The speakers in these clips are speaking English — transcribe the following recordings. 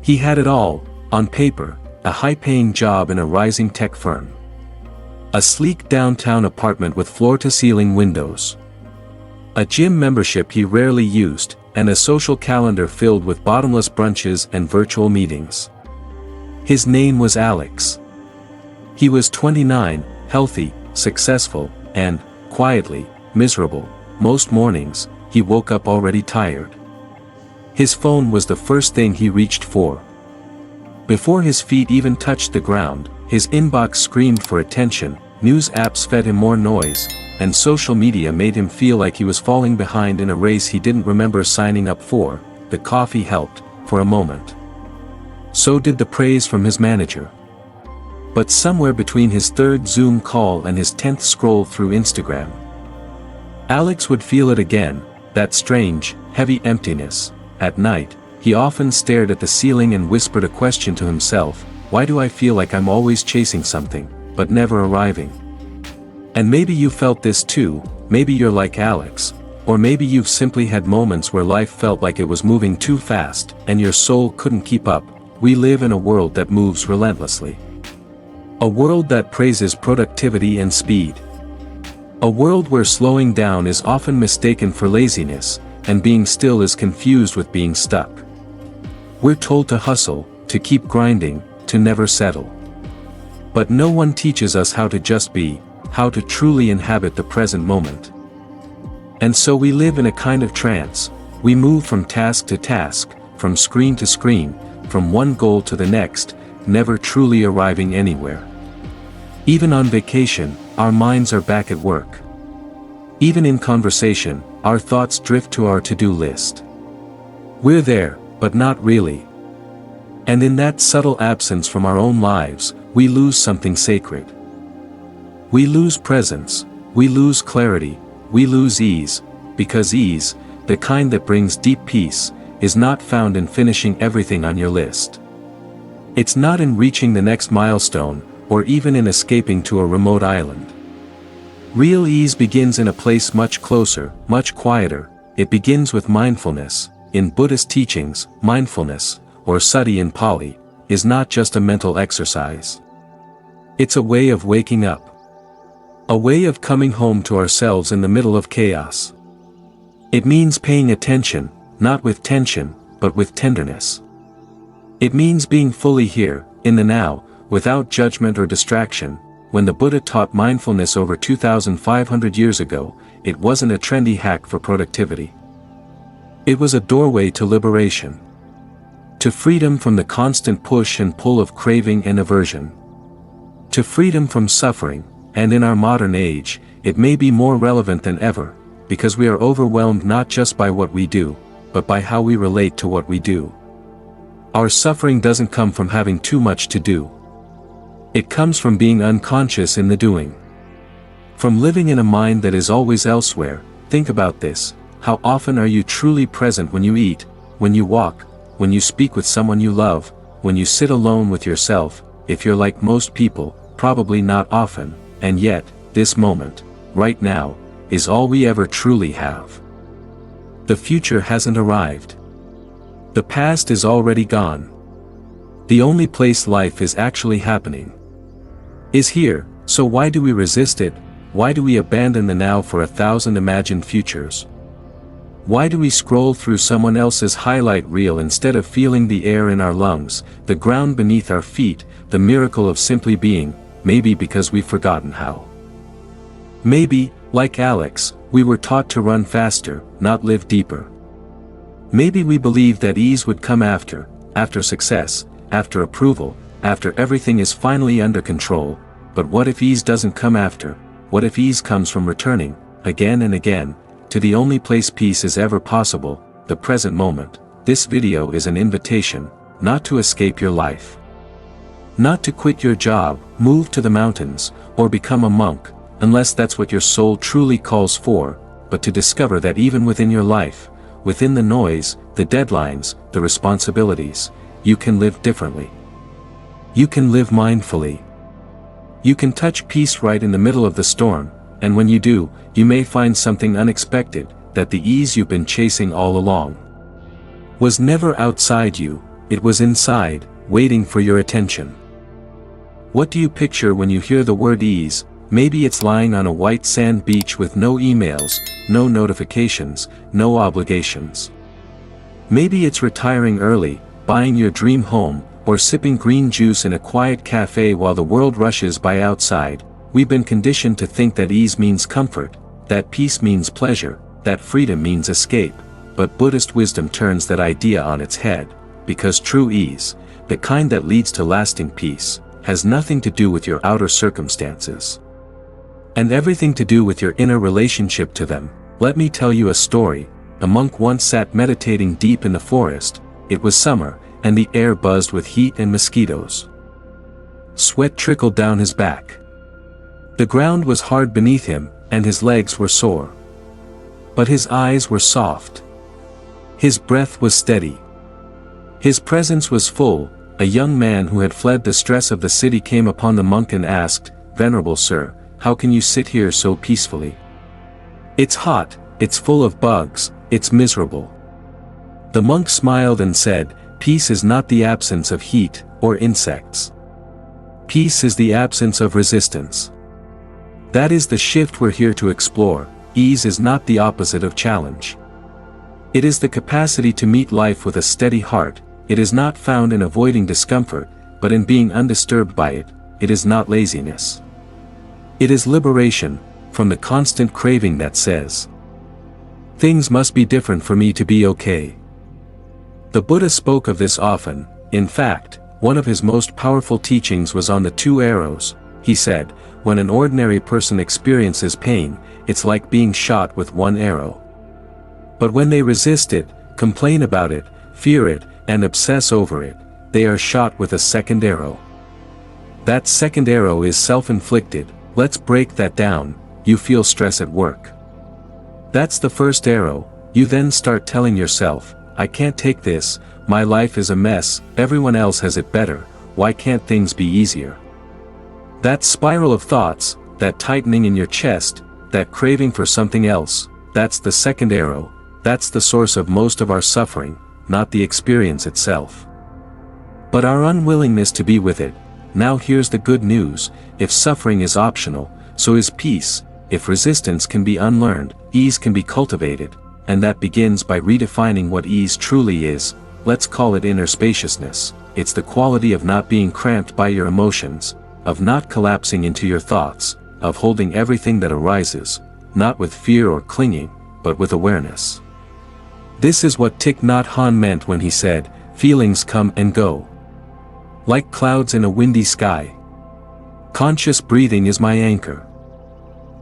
He had it all, on paper, a high-paying job in a rising tech firm. A sleek downtown apartment with floor-to-ceiling windows. A gym membership he rarely used, and a social calendar filled with bottomless brunches and virtual meetings. His name was Alex. He was 29, healthy, successful, and, quietly, miserable. Most mornings, he woke up already tired. His phone was the first thing he reached for. Before his feet even touched the ground, his inbox screamed for attention, news apps fed him more noise, and social media made him feel like he was falling behind in a race he didn't remember signing up for. The coffee helped, for a moment. So did the praise from his manager. But somewhere between his third Zoom call and his 10th scroll through Instagram, Alex would feel it again, that strange, heavy emptiness. At night, he often stared at the ceiling and whispered a question to himself: why do I feel like I'm always chasing something, but never arriving? And maybe you felt this too. Maybe you're like Alex, or maybe you've simply had moments where life felt like it was moving too fast, and your soul couldn't keep up. We live in a world that moves relentlessly. A world that praises productivity and speed. A world where slowing down is often mistaken for laziness, and being still is confused with being stuck. We're told to hustle, to keep grinding, to never settle. But no one teaches us how to just be, how to truly inhabit the present moment. And so we live in a kind of trance. We move from task to task, from screen to screen, from one goal to the next, never truly arriving anywhere. Even on vacation, our minds are back at work. Even in conversation, our thoughts drift to our to-do list. We're there, but not really. And in that subtle absence from our own lives, we lose something sacred. We lose presence, we lose clarity, we lose ease, because ease, the kind that brings deep peace, is not found in finishing everything on your list. It's not in reaching the next milestone, or even in escaping to a remote island. Real ease begins in a place much closer, much quieter. It begins with mindfulness. In Buddhist teachings, mindfulness, or sati in Pali, is not just a mental exercise. It's a way of waking up. A way of coming home to ourselves in the middle of chaos. It means paying attention, not with tension, but with tenderness. It means being fully here, in the now, without judgment or distraction. When the Buddha taught mindfulness over 2,500 years ago, it wasn't a trendy hack for productivity. It was a doorway to liberation. To freedom from the constant push and pull of craving and aversion. To freedom from suffering, and in our modern age, it may be more relevant than ever, because we are overwhelmed not just by what we do, but by how we relate to what we do. Our suffering doesn't come from having too much to do. It comes from being unconscious in the doing. From living in a mind that is always elsewhere. Think about this: how often are you truly present when you eat, when you walk, when you speak with someone you love, when you sit alone with yourself? If you're like most people, probably not often, and yet, this moment, right now, is all we ever truly have. The future hasn't arrived. The past is already gone. The only place life is actually happening is here. So why do we resist it? Why do we abandon the now for 1,000 imagined futures? Why do we scroll through someone else's highlight reel instead of feeling the air in our lungs, the ground beneath our feet, the miracle of simply being? Maybe because we've forgotten how. Maybe, like Alex, we were taught to run faster, not live deeper. Maybe we believed that ease would come after success, after approval, after everything is finally under control. But what if ease doesn't come after? What if ease comes from returning, again and again, to the only place peace is ever possible, the present moment? This video is an invitation, not to escape your life. Not to quit your job, move to the mountains, or become a monk, unless that's what your soul truly calls for, but to discover that even within your life, within the noise, the deadlines, the responsibilities, you can live differently. You can live mindfully. You can touch peace right in the middle of the storm, and when you do, you may find something unexpected, that the ease you've been chasing all along was never outside you, It was inside, waiting for your attention. What do you picture when you hear the word ease? Maybe it's lying on a white sand beach with no emails, no notifications, no obligations. Maybe it's retiring early, buying your dream home, or sipping green juice in a quiet cafe while the world rushes by outside. We've been conditioned to think that ease means comfort, that peace means pleasure, that freedom means escape, but Buddhist wisdom turns that idea on its head, because true ease, the kind that leads to lasting peace, has nothing to do with your outer circumstances, and everything to do with your inner relationship to them. Let me tell you a story. A monk once sat meditating deep in the forest. It was summer, and the air buzzed with heat and mosquitoes. Sweat trickled down his back. The ground was hard beneath him, and his legs were sore. But his eyes were soft. His breath was steady. His presence was full. A young man who had fled the stress of the city came upon the monk and asked, "Venerable sir, how can you sit here so peacefully? It's hot, it's full of bugs, it's miserable." The monk smiled and said, "Peace is not the absence of heat or insects. Peace is the absence of resistance." That is the shift we're here to explore. Ease is not the opposite of challenge. It is the capacity to meet life with a steady heart. It is not found in avoiding discomfort, but in being undisturbed by it. It is not laziness. It is liberation from the constant craving that says, "Things must be different for me to be okay." The Buddha spoke of this often. In fact, one of his most powerful teachings was on the two arrows. He said, when an ordinary person experiences pain, it's like being shot with one arrow. But when they resist it, complain about it, fear it, and obsess over it, they are shot with a second arrow. That second arrow is self-inflicted. Let's break that down. You feel stress at work. That's the first arrow. You then start telling yourself, "I can't take this, my life is a mess, everyone else has it better, why can't things be easier?" That spiral of thoughts, that tightening in your chest, that craving for something else, that's the second arrow. That's the source of most of our suffering, not the experience itself, but our unwillingness to be with it. Now here's the good news. If suffering is optional, so is peace. If resistance can be unlearned, ease can be cultivated, and that begins by redefining what ease truly is. Let's call it inner spaciousness. It's the quality of not being cramped by your emotions, of not collapsing into your thoughts, of holding everything that arises, not with fear or clinging, but with awareness. This is what Thich Nhat Hanh meant when he said, "Feelings come and go, like clouds in a windy sky. Conscious breathing is my anchor."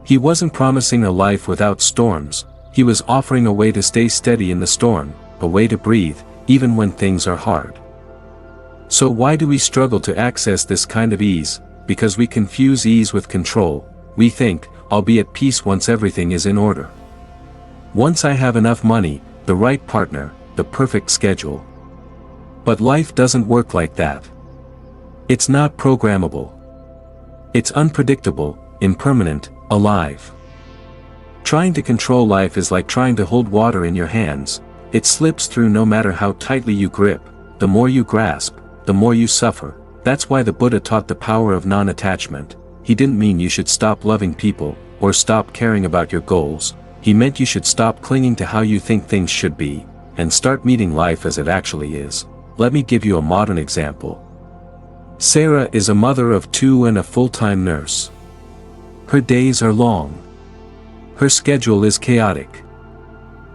He wasn't promising a life without storms. He was offering a way to stay steady in the storm, a way to breathe, even when things are hard. So why do we struggle to access this kind of ease? Because we confuse ease with control. We think, "I'll be at peace once everything is in order. Once I have enough money, the right partner, the perfect schedule." But life doesn't work like that. It's not programmable. It's unpredictable, impermanent, alive. Trying to control life is like trying to hold water in your hands. It slips through no matter how tightly you grip. The more you grasp, the more you suffer. That's why the Buddha taught the power of non-attachment. He didn't mean you should stop loving people, or stop caring about your goals. He meant you should stop clinging to how you think things should be, and start meeting life as it actually is. Let me give you a modern example. Sarah is a mother of 2 and a full-time nurse. Her days are long. Her schedule is chaotic.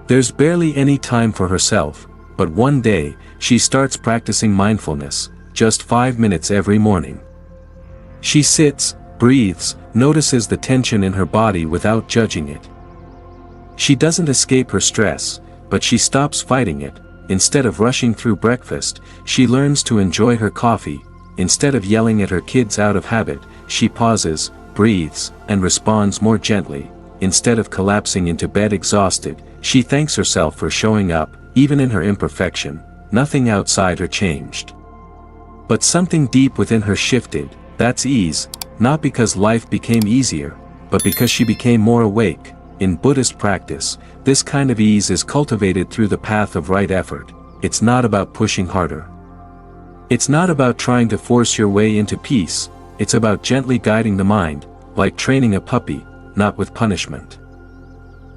There's barely any time for herself, but one day, she starts practicing mindfulness, just 5 minutes every morning. She sits, breathes, notices the tension in her body without judging it. She doesn't escape her stress, but she stops fighting it. Instead of rushing through breakfast, she learns to enjoy her coffee. Instead of yelling at her kids out of habit, she pauses, breathes, and responds more gently. Instead of collapsing into bed exhausted, she thanks herself for showing up, even in her imperfection. Nothing outside her changed, but something deep within her shifted. That's ease, not because life became easier, but because she became more awake. In Buddhist practice, this kind of ease is cultivated through the path of right effort. It's not about pushing harder. It's not about trying to force your way into peace, it's about gently guiding the mind, like training a puppy, not with punishment,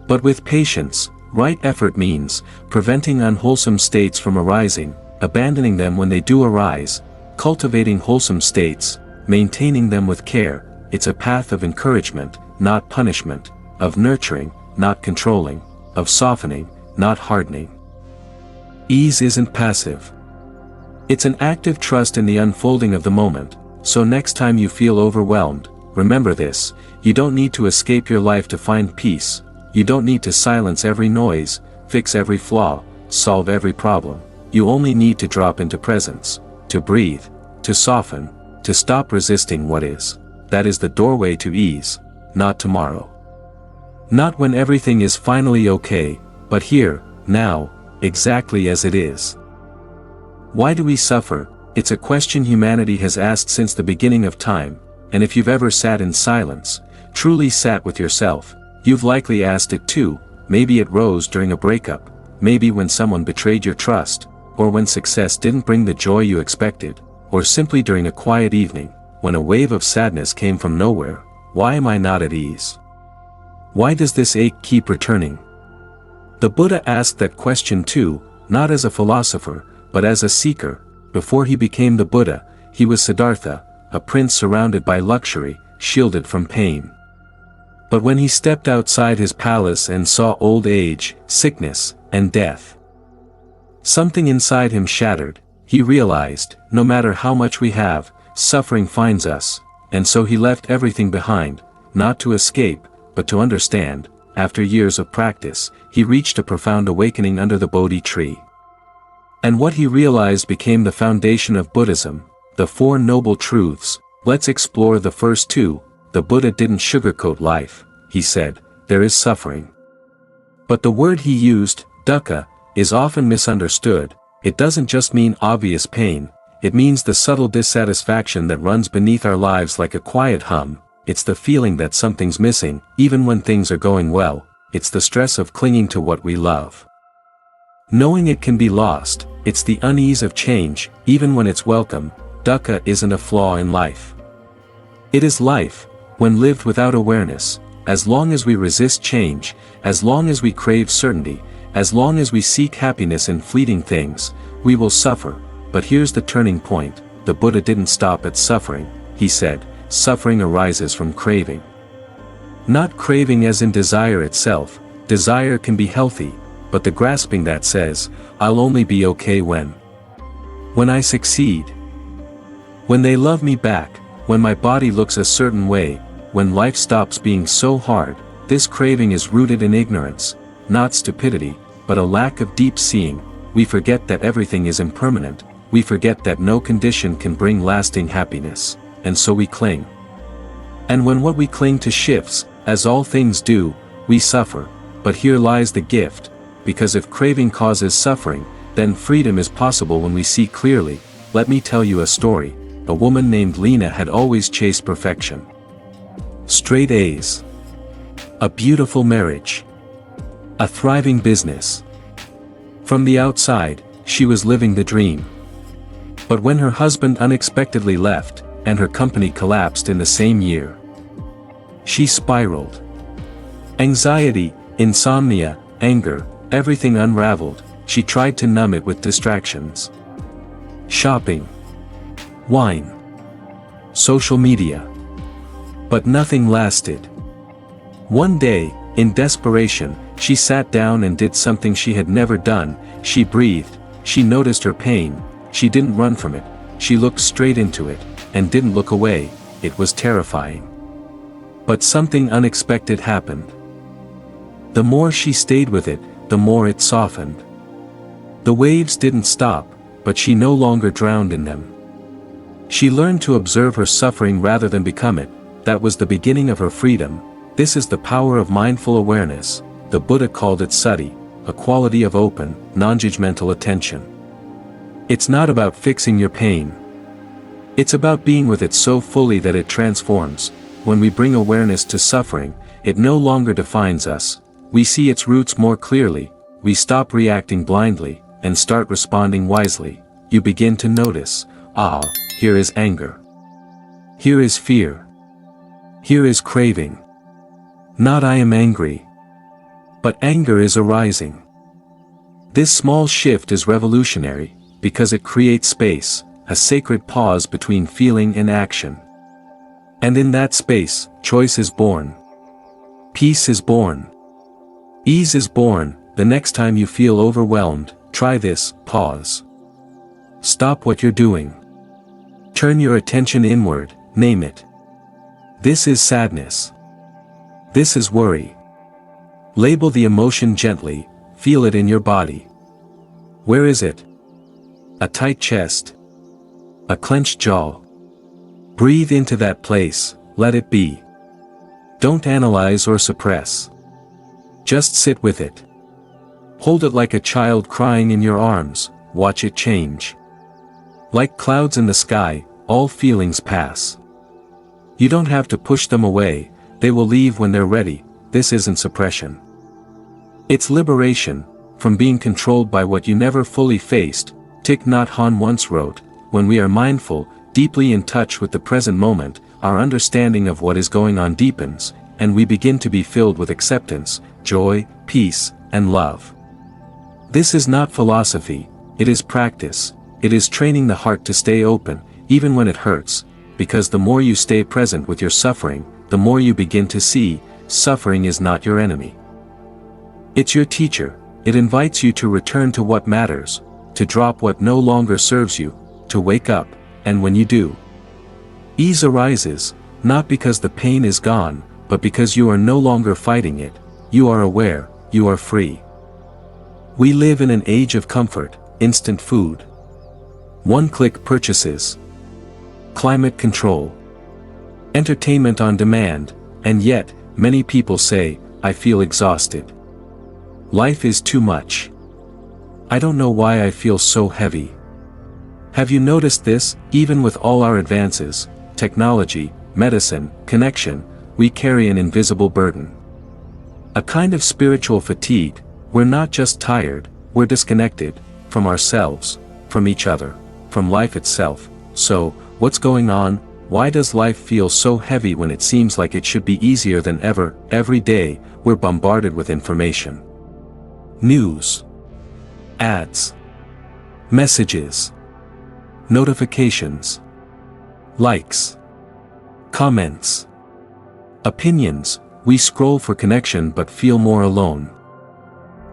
but with patience. Right effort means preventing unwholesome states from arising, abandoning them when they do arise, cultivating wholesome states, maintaining them with care. It's a path of encouragement, not punishment, of nurturing, not controlling, of softening, not hardening. Ease isn't passive. It's an active trust in the unfolding of the moment. So next time you feel overwhelmed, remember this: you don't need to escape your life to find peace. You don't need to silence every noise, fix every flaw, solve every problem. You only need to drop into presence, to breathe, to soften, to stop resisting what is. That is the doorway to ease, not tomorrow. Not when everything is finally okay, but here, now, exactly as it is. Why do we suffer? It's a question humanity has asked since the beginning of time, and if you've ever sat in silence, truly sat with yourself, you've likely asked it too. Maybe it rose during a breakup, maybe when someone betrayed your trust, or when success didn't bring the joy you expected, or simply during a quiet evening, when a wave of sadness came from nowhere. Why am I not at ease? Why does this ache keep returning? The Buddha asked that question too, not as a philosopher, but as a seeker. Before he became the Buddha, he was Siddhartha, a prince surrounded by luxury, shielded from pain. But when he stepped outside his palace and saw old age, sickness, and death, something inside him shattered. He realized, no matter how much we have, suffering finds us, and so he left everything behind, not to escape, but to understand. After years of practice, he reached a profound awakening under the Bodhi tree. And what he realized became the foundation of Buddhism, the Four Noble Truths. Let's explore the first two. The Buddha didn't sugarcoat life. He said, there is suffering. But the word he used, dukkha, is often misunderstood. It doesn't just mean obvious pain, it means the subtle dissatisfaction that runs beneath our lives like a quiet hum. It's the feeling that something's missing, even when things are going well. It's the stress of clinging to what we love, knowing it can be lost. It's the unease of change, even when it's welcome. Dukkha isn't a flaw in life. It is life, when lived without awareness. As long as we resist change, as long as we crave certainty, as long as we seek happiness in fleeting things, we will suffer. But here's the turning point. The Buddha didn't stop at suffering. He said, suffering arises from craving. Not craving as in desire itself. Desire can be healthy, but the grasping that says, I'll only be okay when I succeed, when they love me back, when my body looks a certain way, when life stops being so hard. This craving is rooted in ignorance, not stupidity, but a lack of deep seeing. We forget that everything is impermanent. We forget that no condition can bring lasting happiness, and so we cling. And when what we cling to shifts, as all things do, we suffer. But here lies the gift, because if craving causes suffering, then freedom is possible when we see clearly. Let me tell you a story. A woman named Lena had always chased perfection. Straight A's, a beautiful marriage, a thriving business. From the outside, she was living the dream. But when her husband unexpectedly left, and her company collapsed in the same year, she spiraled. Anxiety, insomnia, anger, everything unraveled. She tried to numb it with distractions. Shopping, wine, social media. But nothing lasted. One day, in desperation, she sat down and did something she had never done. She breathed. She noticed her pain. She didn't run from it. She looked straight into it, and didn't look away. It was terrifying. But something unexpected happened. The more she stayed with it, the more it softened. The waves didn't stop, but she no longer drowned in them. She learned to observe her suffering rather than become it. That was the beginning of her freedom. This is the power of mindful awareness. The Buddha called it sati, a quality of open, non-judgmental attention. It's not about fixing your pain. It's about being with it so fully that it transforms. When we bring awareness to suffering, it no longer defines us. We see its roots more clearly. We stop reacting blindly, and start responding wisely. You begin to notice, Ah, here is anger. Here is fear. Here is craving. Not I am angry. But anger is arising. This small shift is revolutionary, because it creates space, a sacred pause between feeling and action. And in that space, choice is born. Peace is born. Ease is born. The next time you feel overwhelmed, try this: pause. Stop what you're doing. Turn your attention inward, name it. This is sadness. This is worry. Label the emotion gently, feel it in your body. Where is it? A tight chest. A clenched jaw. Breathe into that place, let it be. Don't analyze or suppress. Just sit with it. Hold it like a child crying in your arms, watch it change. Like clouds in the sky, all feelings pass. You don't have to push them away, they will leave when they're ready. This isn't suppression. It's liberation, from being controlled by what you never fully faced. Thich Nhat Hanh once wrote, "When we are mindful, deeply in touch with the present moment, our understanding of what is going on deepens, and we begin to be filled with acceptance, joy, peace, and love." This is not philosophy, it is practice. It is training the heart to stay open, even when it hurts, because the more you stay present with your suffering, the more you begin to see, suffering is not your enemy. It's your teacher. It invites you to return to what matters, to drop what no longer serves you, to wake up, and when you do, ease arises, not because the pain is gone, but because you are no longer fighting it, you are aware, you are free. We live in an age of comfort, instant food, one-click purchases, climate control, entertainment on demand, and yet, many people say, "I feel exhausted. Life is too much. I don't know why I feel so heavy." Have you noticed this? Even with all our advances, technology, medicine, connection, we carry an invisible burden. A kind of spiritual fatigue. We're not just tired, we're disconnected, from ourselves, from each other, from life itself. So, what's going on? Why does life feel so heavy when it seems like it should be easier than ever? Every day, we're bombarded with information. News. Ads. Messages. Notifications. Likes. Comments. Opinions. We scroll for connection but feel more alone.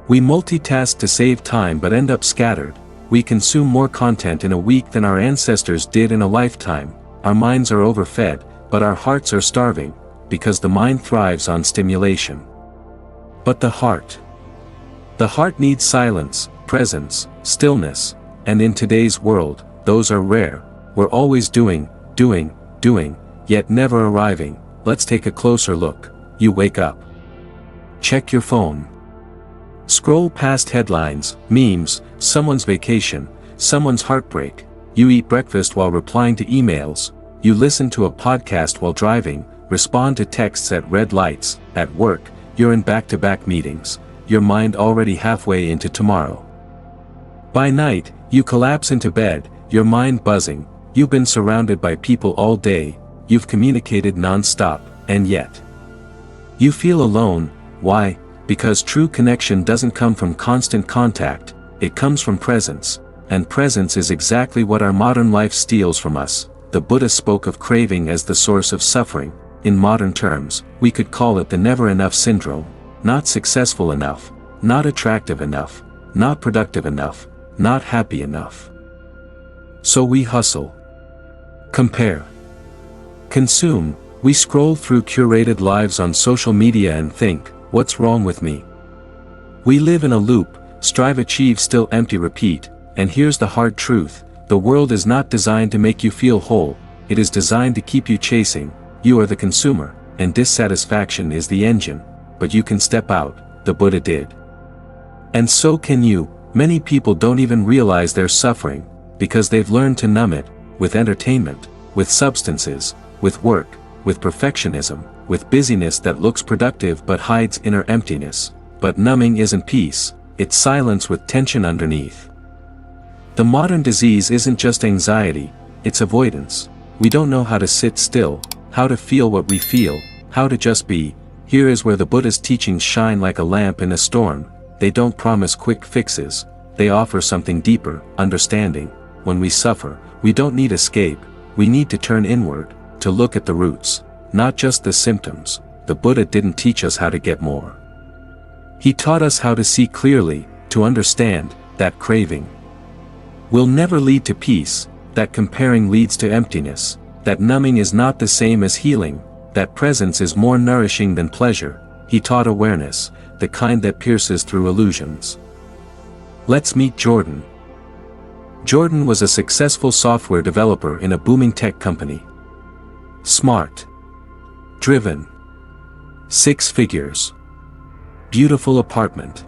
We multitask to save time but end up scattered. We consume more content in a week than our ancestors did in a lifetime. Our minds are overfed, but our hearts are starving, because the mind thrives on stimulation. But the heart? The heart needs silence, presence, stillness, and in today's world, those are rare. We're always doing, yet never arriving. Let's take a closer look. You wake up. Check your phone. Scroll past headlines, memes, someone's vacation, someone's heartbreak. You eat breakfast while replying to emails. You listen to a podcast while driving, respond to texts at red lights. At work, you're in back-to-back meetings, your mind already halfway into tomorrow. By night, you collapse into bed, your mind buzzing. You've been surrounded by people all day, you've communicated non-stop, and yet you feel alone. Why? Because true connection doesn't come from constant contact, it comes from presence, and presence is exactly what our modern life steals from us. The Buddha spoke of craving as the source of suffering. In modern terms, we could call it the never enough syndrome. Not successful enough, not attractive enough, not productive enough, not happy enough. So we hustle, compare, consume. We scroll through curated lives on social media and think, what's wrong with me? We live in a loop, strive, achieve, still empty, repeat. And here's the hard truth: the world is not designed to make you feel whole, it is designed to keep you chasing. You are the consumer, and dissatisfaction is the engine. But you can step out, the Buddha did. And so can you. Many people don't even realize they're suffering, because they've learned to numb it, with entertainment, with substances, with work, with perfectionism, with busyness that looks productive but hides inner emptiness. But numbing isn't peace, it's silence with tension underneath. The modern disease isn't just anxiety, it's avoidance. We don't know how to sit still, how to feel what we feel, how to just be. Here is where the Buddhist teachings shine like a lamp in a storm. They don't promise quick fixes, they offer something deeper, understanding. When we suffer, we don't need escape, we need to turn inward, to look at the roots, not just the symptoms. The Buddha didn't teach us how to get more. He taught us how to see clearly, to understand, that craving will never lead to peace, that comparing leads to emptiness, that numbing is not the same as healing, that presence is more nourishing than pleasure. He taught awareness, the kind that pierces through illusions. Let's meet Jordan. Jordan was a successful software developer in a booming tech company. Smart. Driven. 6 figures. Beautiful apartment.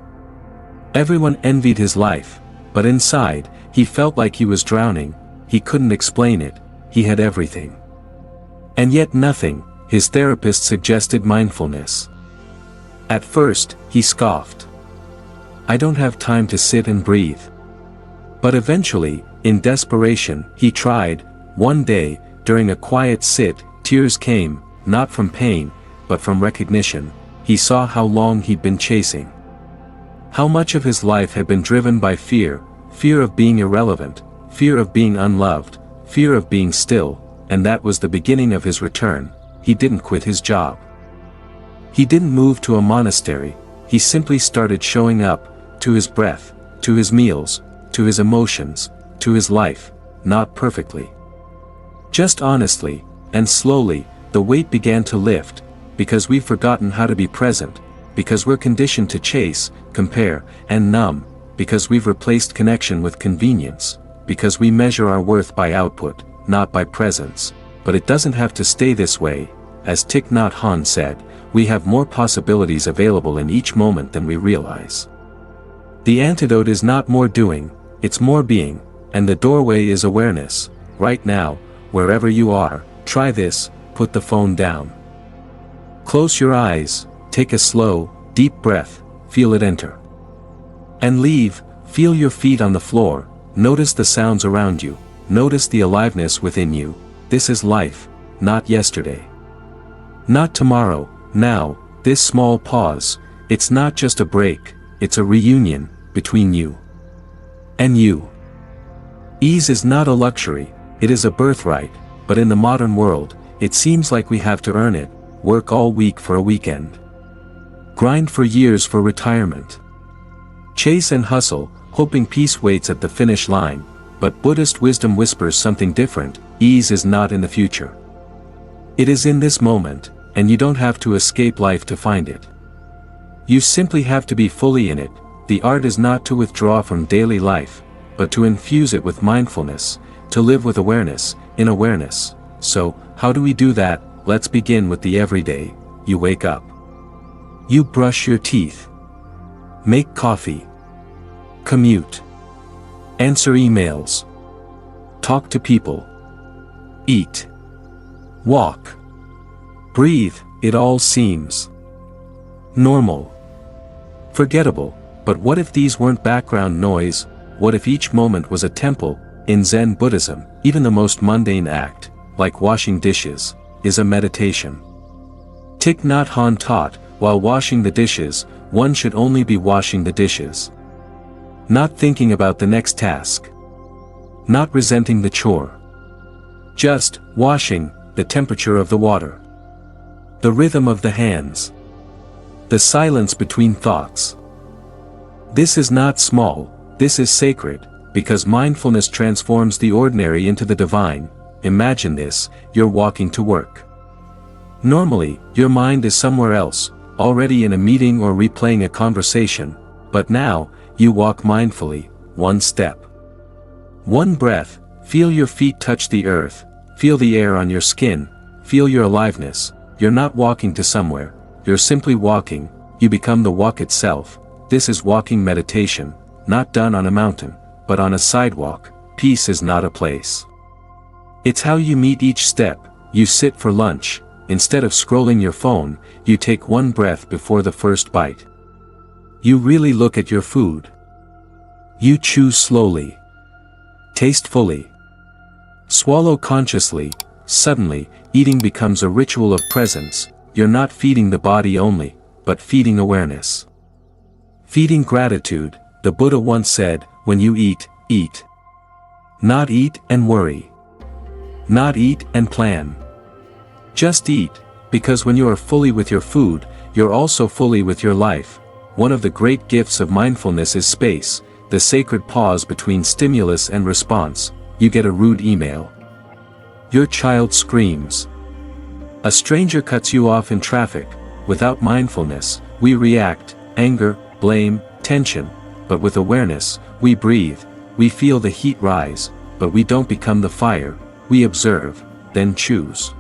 Everyone envied his life, but inside, he felt like he was drowning. He couldn't explain it, he had everything. And yet nothing. His therapist suggested mindfulness. At first, he scoffed. I don't have time to sit and breathe. But eventually, in desperation, he tried. One day, during a quiet sit, tears came, not from pain, but from recognition. He saw how long he'd been chasing. How much of his life had been driven by fear, fear of being irrelevant, fear of being unloved, fear of being still, and that was the beginning of his return. He didn't quit his job. He didn't move to a monastery, he simply started showing up, to his breath, to his meals, to his emotions, to his life, not perfectly. Just honestly, and slowly, the weight began to lift, because we've forgotten how to be present, because we're conditioned to chase, compare, and numb, because we've replaced connection with convenience, because we measure our worth by output, not by presence. But it doesn't have to stay this way. As Thich Nhat Hanh said, we have more possibilities available in each moment than we realize. The antidote is not more doing, it's more being, and the doorway is awareness. Right now, wherever you are, try this. Put the phone down. Close your eyes, take a slow, deep breath, feel it enter. And leave. Feel your feet on the floor, notice the sounds around you, notice the aliveness within you. This is life, not yesterday. Not tomorrow, now. This small pause, it's not just a break, it's a reunion, between you and you. Ease is not a luxury, it is a birthright, but in the modern world, it seems like we have to earn it, work all week for a weekend. Grind for years for retirement. Chase and hustle, hoping peace waits at the finish line, but Buddhist wisdom whispers something different. Ease is not in the future. It is in this moment, and you don't have to escape life to find it. You simply have to be fully in it. The art is not to withdraw from daily life, but to infuse it with mindfulness, to live with awareness, in awareness. So, how do we do that? Let's begin with the everyday. You wake up. You brush your teeth. Make coffee. Commute. Answer emails. Talk to people. Eat. Walk. Breathe. It all seems normal. Forgettable. But what if these weren't background noise? What if each moment was a temple? In Zen Buddhism, even the most mundane act, like washing dishes, is a meditation. Thich Nhat Hanh taught, while washing the dishes, one should only be washing the dishes. Not thinking about the next task. Not resenting the chore. Just washing, the temperature of the water. The rhythm of the hands. The silence between thoughts. This is not small, this is sacred, because mindfulness transforms the ordinary into the divine. Imagine this, you're walking to work. Normally, your mind is somewhere else, already in a meeting or replaying a conversation, but now, you walk mindfully, one step. One breath, feel your feet touch the earth, feel the air on your skin, feel your aliveness. You're not walking to somewhere, you're simply walking, you become the walk itself. This is walking meditation, not done on a mountain, but on a sidewalk. Peace is not a place. It's how you meet each step. You sit for lunch, instead of scrolling your phone, you take one breath before the first bite. You really look at your food. You chew slowly. Taste fully. Swallow consciously. Suddenly, eating becomes a ritual of presence. You're not feeding the body only, but feeding awareness. Feeding gratitude, the Buddha once said, when you eat, eat. Not eat and worry. Not eat and plan. Just eat, because when you are fully with your food, you're also fully with your life. One of the great gifts of mindfulness is space, the sacred pause between stimulus and response. You get a rude email. Your child screams. A stranger cuts you off in traffic. Without mindfulness, we react, anger, blame, tension. But with awareness, we breathe, we feel the heat rise, but we don't become the fire. We observe, then choose.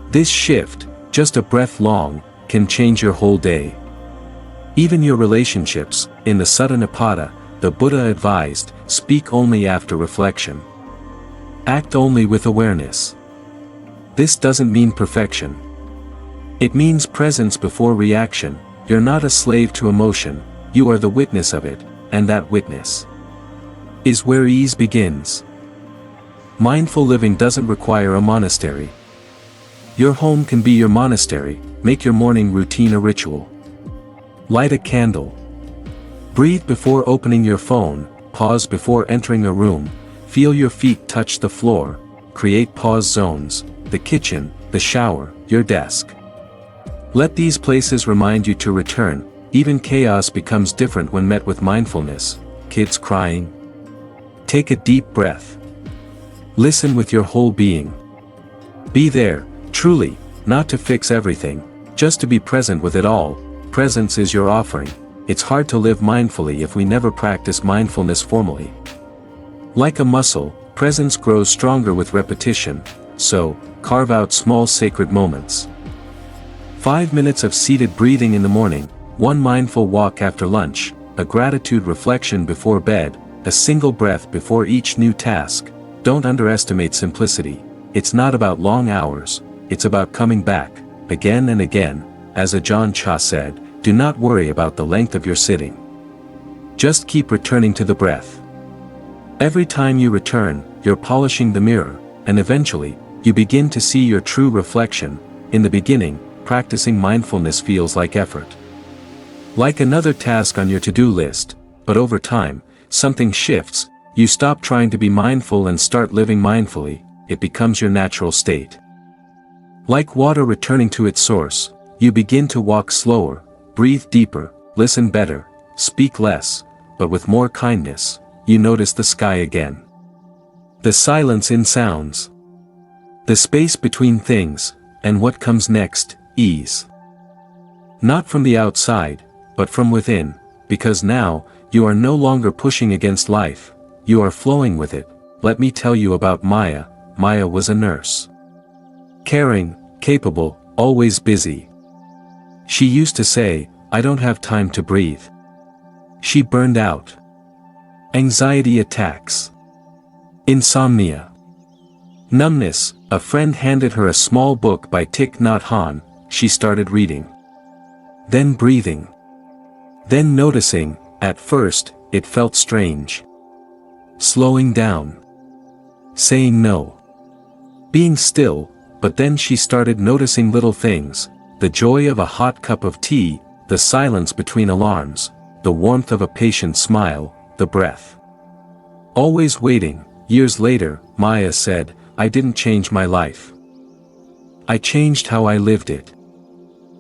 This shift, just a breath long, can change your whole day. Even your relationships. In the Sutta Nipata, the Buddha advised, speak only after reflection. Act only with awareness. This doesn't mean perfection. It means presence before reaction. You're not a slave to emotion, you are the witness of it, and that witness is where ease begins. Mindful living doesn't require a monastery. Your home can be your monastery. Make your morning routine a ritual. Light a candle. Breathe before opening your phone, pause before entering a room, feel your feet touch the floor, create pause zones, the kitchen, the shower, your desk. Let these places remind you to return. Even chaos becomes different when met with mindfulness. Kids crying. Take a deep breath. Listen with your whole being. Be there, truly, not to fix everything, just to be present with it all. Presence is your offering. It's hard to live mindfully if we never practice mindfulness formally. Like a muscle, presence grows stronger with repetition, so, carve out small sacred moments. 5 minutes of seated breathing in the morning, 1 mindful walk after lunch, a gratitude reflection before bed, a single breath before each new task. Don't underestimate simplicity. It's not about long hours, it's about coming back, again and again. As Ajahn Chah said, do not worry about the length of your sitting. Just keep returning to the breath. Every time you return, you're polishing the mirror, and eventually, you begin to see your true reflection. In the beginning, practicing mindfulness feels like effort. Like another task on your to-do list, but over time, something shifts. You stop trying to be mindful and start living mindfully. It becomes your natural state. Like water returning to its source, you begin to walk slower, breathe deeper, listen better, speak less, but with more kindness. You notice the sky again. The silence in sounds. The space between things, and what comes next, ease. Not from the outside, but from within, because now, you are no longer pushing against life, you are flowing with it. Let me tell you about Maya. Maya was a nurse. Caring, capable, always busy. She used to say, I don't have time to breathe. She burned out. Anxiety attacks. Insomnia. Numbness. A friend handed her a small book by Thich Nhat Hanh. She started reading. Then breathing. Then noticing. At first, it felt strange. Slowing down. Saying no. Being still, but then she started noticing little things. The joy of a hot cup of tea, the silence between alarms, the warmth of a patient smile, the breath. Always waiting. Years later, Maya said, I didn't change my life. I changed how I lived it.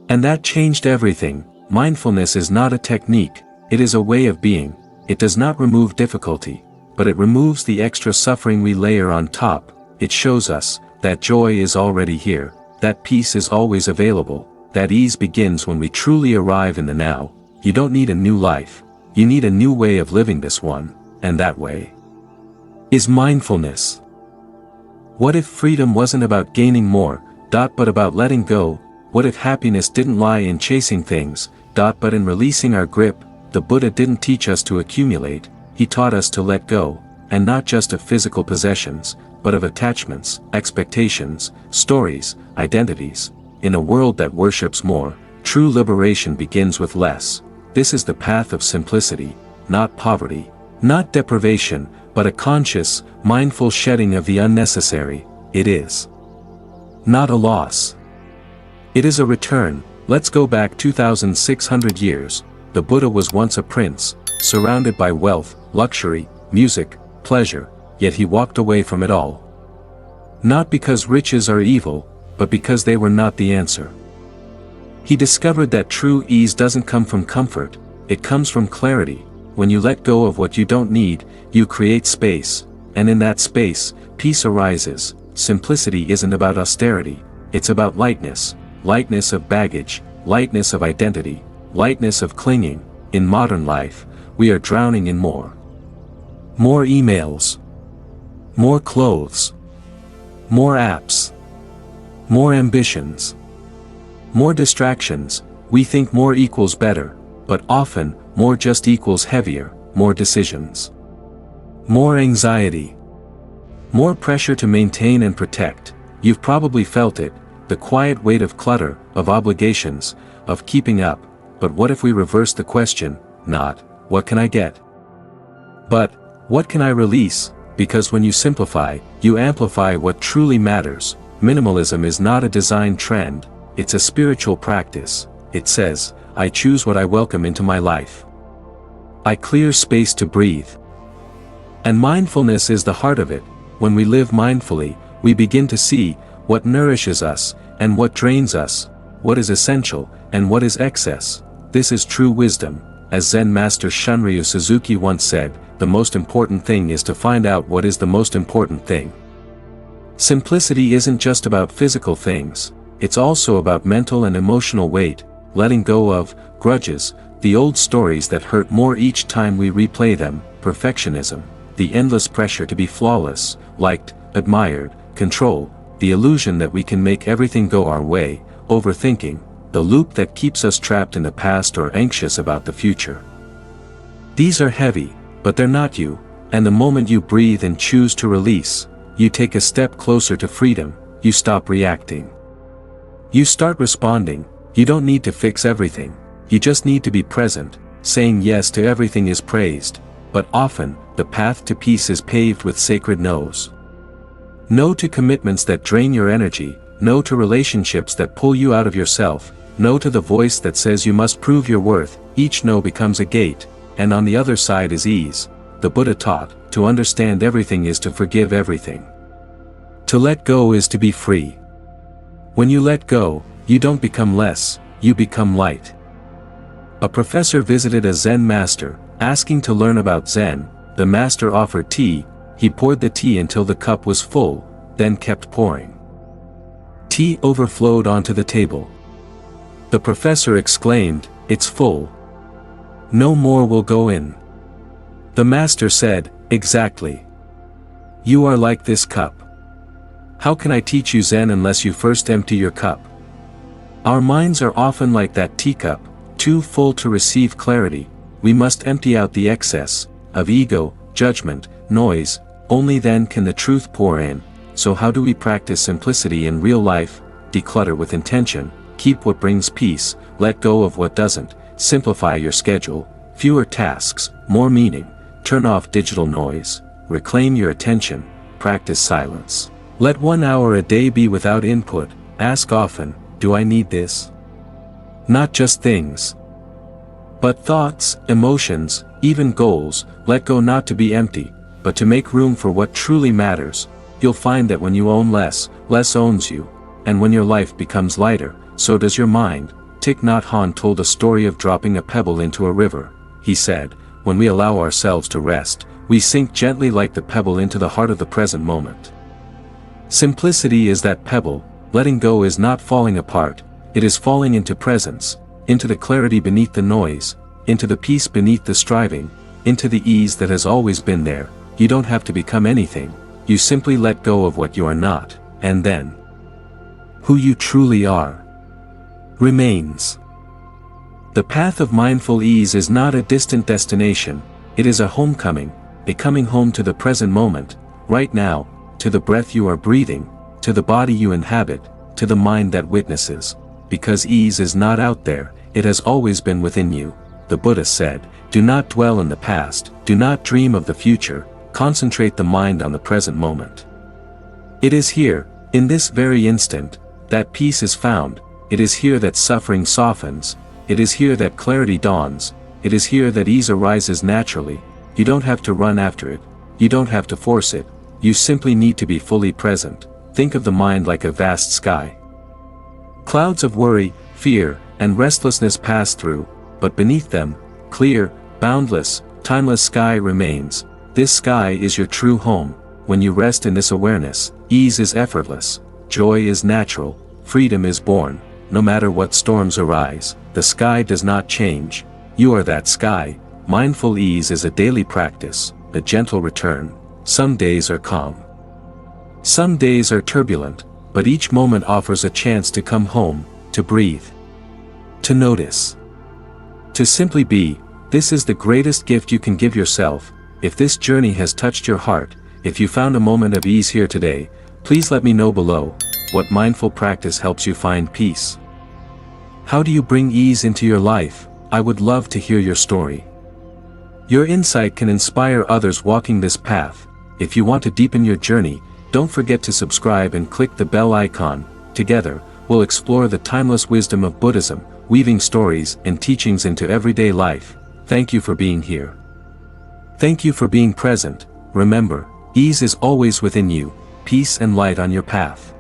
And that changed everything. Mindfulness is not a technique, it is a way of being. It does not remove difficulty, but it removes the extra suffering we layer on top. It shows us that joy is already here, that peace is always available, that ease begins when we truly arrive in the now. You don't need a new life, you need a new way of living this one, and that way is mindfulness. What if freedom wasn't about gaining more, but about letting go? What if happiness didn't lie in chasing things, but in releasing our grip? The Buddha didn't teach us to accumulate, he taught us to let go, and not just of physical possessions, but of attachments, expectations, stories, identities. In a world that worships more, true liberation begins with less. This is the path of simplicity, not poverty, not deprivation, but a conscious, mindful shedding of the unnecessary. It is not a loss. It is a return. Let's go back 2,600 years. The Buddha was once a prince, surrounded by wealth, luxury, music, pleasure, yet he walked away from it all. Not because riches are evil, but because they were not the answer. He discovered that true ease doesn't come from comfort, it comes from clarity. When you let go of what you don't need, you create space, and in that space, peace arises. Simplicity isn't about austerity, it's about lightness, lightness of baggage, lightness of identity, lightness of clinging. In modern life, we are drowning in more emails, more clothes, more apps, more ambitions, more distractions. We think more equals better, but often, more just equals heavier, more decisions, more anxiety, more pressure to maintain and protect. You've probably felt it, the quiet weight of clutter, of obligations, of keeping up. But what if we reverse the question, not, what can I get? But, what can I release? Because when you simplify, you amplify what truly matters. Minimalism is not a design trend, it's a spiritual practice. It says, I choose what I welcome into my life. I clear space to breathe. And mindfulness is the heart of it. When we live mindfully, we begin to see what nourishes us, and what drains us, what is essential, and what is excess. This is true wisdom. As Zen master Shunryu Suzuki once said, the most important thing is to find out what is the most important thing. Simplicity isn't just about physical things, it's also about mental and emotional weight, letting go of grudges, the old stories that hurt more each time we replay them, perfectionism, the endless pressure to be flawless, liked, admired, control, the illusion that we can make everything go our way, overthinking, the loop that keeps us trapped in the past or anxious about the future. These are heavy, but they're not you, and the moment you breathe and choose to release, you take a step closer to freedom. You stop reacting. You start responding. You don't need to fix everything, you just need to be present. Saying yes to everything is praised, but often, the path to peace is paved with sacred no's. No to commitments that drain your energy, no to relationships that pull you out of yourself, no to the voice that says you must prove your worth. Each no becomes a gate, and on the other side is ease. The Buddha taught, to understand everything is to forgive everything. To let go is to be free. When you let go, you don't become less, you become light. A professor visited a Zen master, asking to learn about Zen. The master offered tea. He poured the tea until the cup was full, then kept pouring. Tea overflowed onto the table. The professor exclaimed, "It's full. No more will go in." The master said, "Exactly. You are like this cup. How can I teach you Zen unless you first empty your cup?" Our minds are often like that teacup, too full to receive clarity. We must empty out the excess of ego, judgment, noise. Only then can the truth pour in. So how do we practice simplicity in real life? Declutter with intention, keep what brings peace, let go of what doesn't, simplify your schedule, fewer tasks, more meaning, turn off digital noise, reclaim your attention, practice silence. Let 1 hour a day be without input. Ask often, do I need this? Not just things, but thoughts, emotions, even goals. Let go not to be empty, but to make room for what truly matters. You'll find that when you own less, less owns you, and when your life becomes lighter, so does your mind. Thich Nhat Hanh told a story of dropping a pebble into a river. He said, when we allow ourselves to rest, we sink gently like the pebble into the heart of the present moment. Simplicity is that pebble. Letting go is not falling apart, it is falling into presence, into the clarity beneath the noise, into the peace beneath the striving, into the ease that has always been there. You don't have to become anything, you simply let go of what you are not, and then who you truly are remains. The path of mindful ease is not a distant destination, it is a homecoming, a coming home to the present moment, right now, to the breath you are breathing, to the body you inhabit, to the mind that witnesses. Because ease is not out there, it has always been within you. The Buddha said, do not dwell in the past, do not dream of the future, concentrate the mind on the present moment. It is here, in this very instant, that peace is found. It is here that suffering softens. It is here that clarity dawns. It is here that ease arises naturally. You don't have to run after it. You don't have to force it. You simply need to be fully present. Think of the mind like a vast sky. Clouds of worry, fear, and restlessness pass through, but beneath them, clear, boundless, timeless sky remains. This sky is your true home. When you rest in this awareness, ease is effortless, joy is natural, freedom is born. No matter what storms arise, the sky does not change. You are that sky. Mindful ease is a daily practice, a gentle return. Some days are calm. Some days are turbulent, but each moment offers a chance to come home, to breathe, to notice, to simply be. This is the greatest gift you can give yourself. If this journey has touched your heart, if you found a moment of ease here today, please let me know below. What mindful practice helps you find peace? How do you bring ease into your life? I would love to hear your story. Your insight can inspire others walking this path. If you want to deepen your journey, don't forget to subscribe and click the bell icon. Together, we'll explore the timeless wisdom of Buddhism, weaving stories and teachings into everyday life. Thank you for being here. Thank you for being present. Remember, ease is always within you, peace and light on your path.